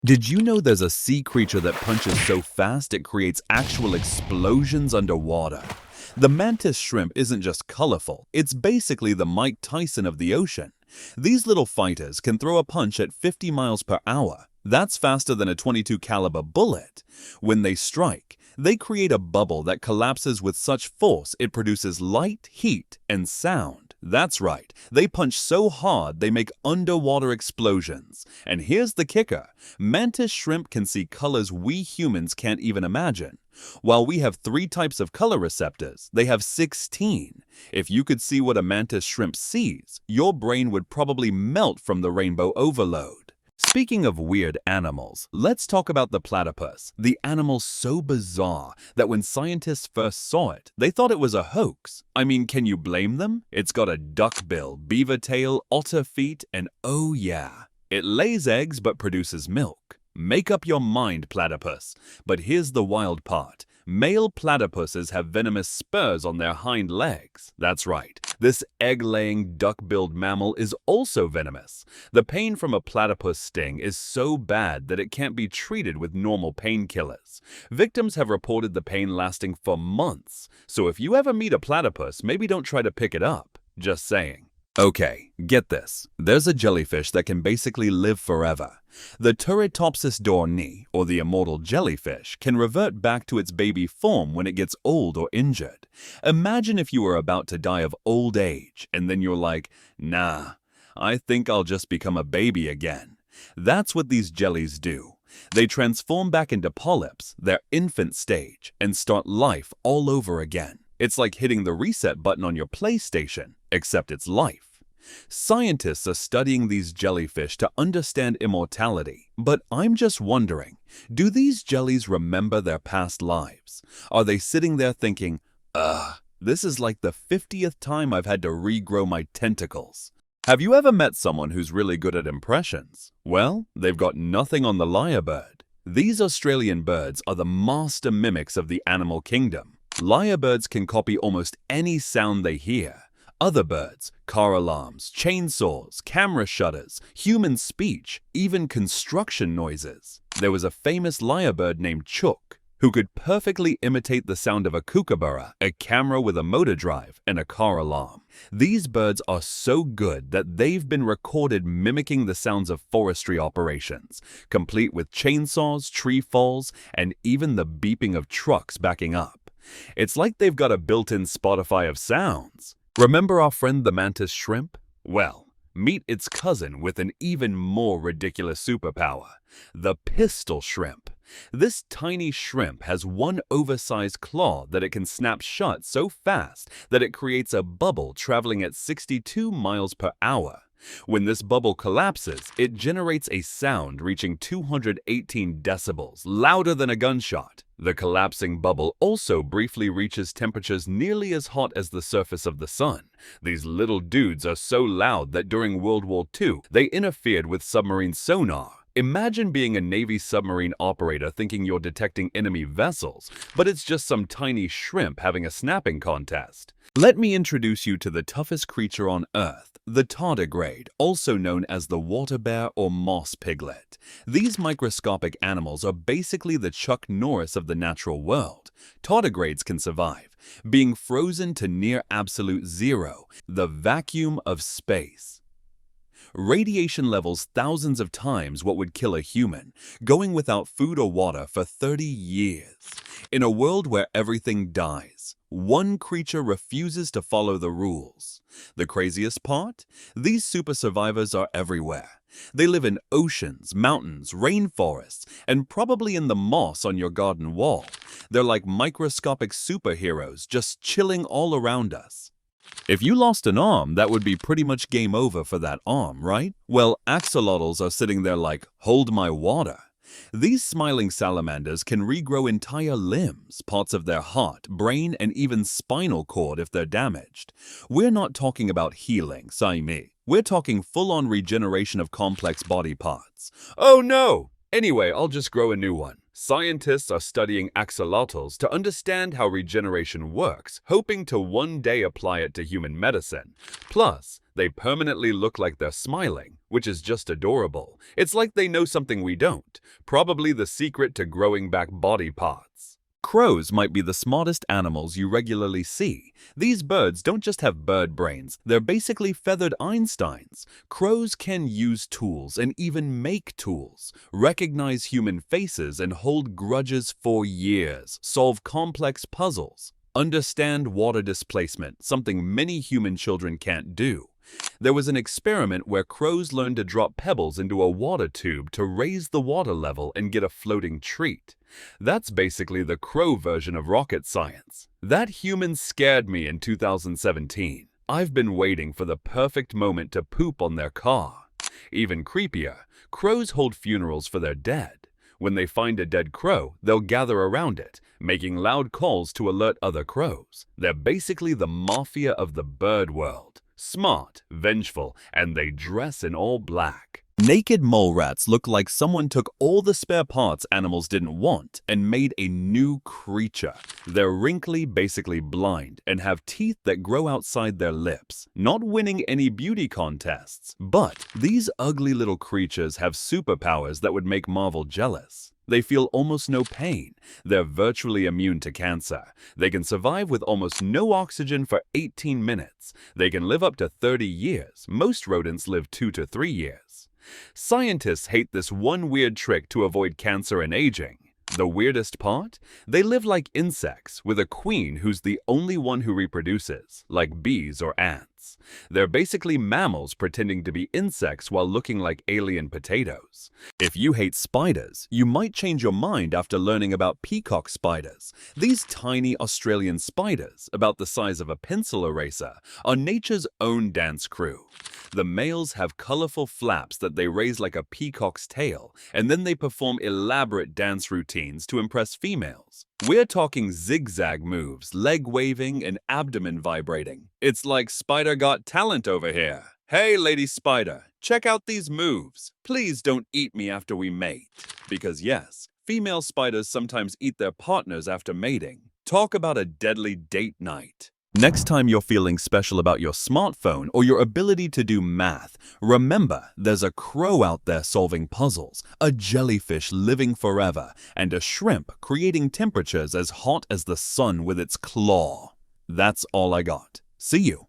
Did you know there's a sea creature that punches so fast it creates actual explosions underwater? The mantis shrimp isn't just colorful, it's basically the Mike Tyson of the ocean. These little fighters can throw a punch at 50 miles per hour. That's faster than a .22 caliber bullet. When they strike, they create a bubble that collapses with such force it produces light, heat, and sound. That's right, they punch so hard they make underwater explosions. And here's the kicker, mantis shrimp can see colors we humans can't even imagine. While we have 3 types of color receptors, they have 16. If you could see what a mantis shrimp sees, your brain would probably melt from the rainbow overload. Speaking of weird animals, let's talk about the platypus, the animal so bizarre that when scientists first saw it, they thought it was a hoax. I mean, can you blame them? It's got a duck bill, beaver tail, otter feet, and oh yeah, it lays eggs but produces milk. Make up your mind, platypus. But here's the wild part. Male platypuses have venomous spurs on their hind legs. That's right, this egg-laying, duck-billed mammal is also venomous. The pain from a platypus sting is so bad that it can't be treated with normal painkillers. Victims have reported the pain lasting for months, so if you ever meet a platypus, maybe don't try to pick it up. Just saying. Okay, get this. There's a jellyfish that can basically live forever. The Turritopsis dorni, or the immortal jellyfish, can revert back to its baby form when it gets old or injured. Imagine if you were about to die of old age, and then you're like, nah, I think I'll just become a baby again. That's what these jellies do. They transform back into polyps, their infant stage, and start life all over again. It's like hitting the reset button on your PlayStation, except it's life. Scientists are studying these jellyfish to understand immortality, but I'm just wondering, do these jellies remember their past lives? Are they sitting there thinking, this is like the 50th time I've had to regrow my tentacles? Have you ever met someone who's really good at impressions? Well, they've got nothing on the lyrebird. These Australian birds are the master mimics of the animal kingdom. Lyrebirds can copy almost any sound they hear. Other birds, car alarms, chainsaws, camera shutters, human speech, even construction noises. There was a famous lyrebird named Chook, who could perfectly imitate the sound of a kookaburra, a camera with a motor drive, and a car alarm. These birds are so good that they've been recorded mimicking the sounds of forestry operations, complete with chainsaws, tree falls, and even the beeping of trucks backing up. It's like they've got a built-in Spotify of sounds. Remember our friend the mantis shrimp? Well, meet its cousin with an even more ridiculous superpower, the pistol shrimp. This tiny shrimp has one oversized claw that it can snap shut so fast that it creates a bubble traveling at 62 miles per hour. When this bubble collapses, it generates a sound reaching 218 decibels, louder than a gunshot. The collapsing bubble also briefly reaches temperatures nearly as hot as the surface of the sun. These little dudes are so loud that during World War II, they interfered with submarine sonar. Imagine being a Navy submarine operator thinking you're detecting enemy vessels, but it's just some tiny shrimp having a snapping contest. Let me introduce you to the toughest creature on Earth, the tardigrade, also known as the water bear or moss piglet. These microscopic animals are basically the Chuck Norris of the natural world. Tardigrades can survive, being frozen to near absolute zero, the vacuum of space. Radiation levels thousands of times what would kill a human, going without food or water for 30 years. In a world where everything dies, one creature refuses to follow the rules. The craziest part? These super survivors are everywhere. They live in oceans, mountains, rainforests, and probably in the moss on your garden wall. They're like microscopic superheroes just chilling all around us. If you lost an arm, that would be pretty much game over for that arm, right? Well, axolotls are sitting there like, hold my water. These smiling salamanders can regrow entire limbs, parts of their heart, brain, and even spinal cord if they're damaged. We're not talking about healing, sai-me. We're talking full-on regeneration of complex body parts. Oh no! Anyway, I'll just grow a new one. Scientists are studying axolotls to understand how regeneration works, hoping to one day apply it to human medicine. Plus, they permanently look like they're smiling, which is just adorable. It's like they know something we don't, probably the secret to growing back body parts. Crows might be the smartest animals you regularly see. These birds don't just have bird brains, they're basically feathered Einsteins. Crows can use tools and even make tools, recognize human faces and hold grudges for years, solve complex puzzles, understand water displacement, something many human children can't do. There was an experiment where crows learned to drop pebbles into a water tube to raise the water level and get a floating treat. That's basically the crow version of rocket science. That human scared me in 2017. I've been waiting for the perfect moment to poop on their car. Even creepier, crows hold funerals for their dead. When they find a dead crow, they'll gather around it, making loud calls to alert other crows. They're basically the mafia of the bird world. Smart, vengeful, and they dress in all black. Naked mole rats look like someone took all the spare parts animals didn't want and made a new creature. They're wrinkly, basically blind, and have teeth that grow outside their lips, not winning any beauty contests. But these ugly little creatures have superpowers that would make Marvel jealous. They feel almost no pain. They're virtually immune to cancer. They can survive with almost no oxygen for 18 minutes. They can live up to 30 years. Most rodents live 2 to 3 years. Scientists hate this one weird trick to avoid cancer and aging. The weirdest part? They live like insects, with a queen who's the only one who reproduces, like bees or ants. They're basically mammals pretending to be insects while looking like alien potatoes. If you hate spiders, you might change your mind after learning about peacock spiders. These tiny Australian spiders, about the size of a pencil eraser, are nature's own dance crew. The males have colorful flaps that they raise like a peacock's tail, and then they perform elaborate dance routines to impress females. We're talking zigzag moves, leg waving, and abdomen vibrating. It's like Spider Got Talent over here. Hey, Lady Spider, check out these moves. Please don't eat me after we mate. Because yes, female spiders sometimes eat their partners after mating. Talk about a deadly date night. Next time you're feeling special about your smartphone or your ability to do math, remember there's a crow out there solving puzzles, a jellyfish living forever, and a shrimp creating temperatures as hot as the sun with its claw. That's all I got. See you.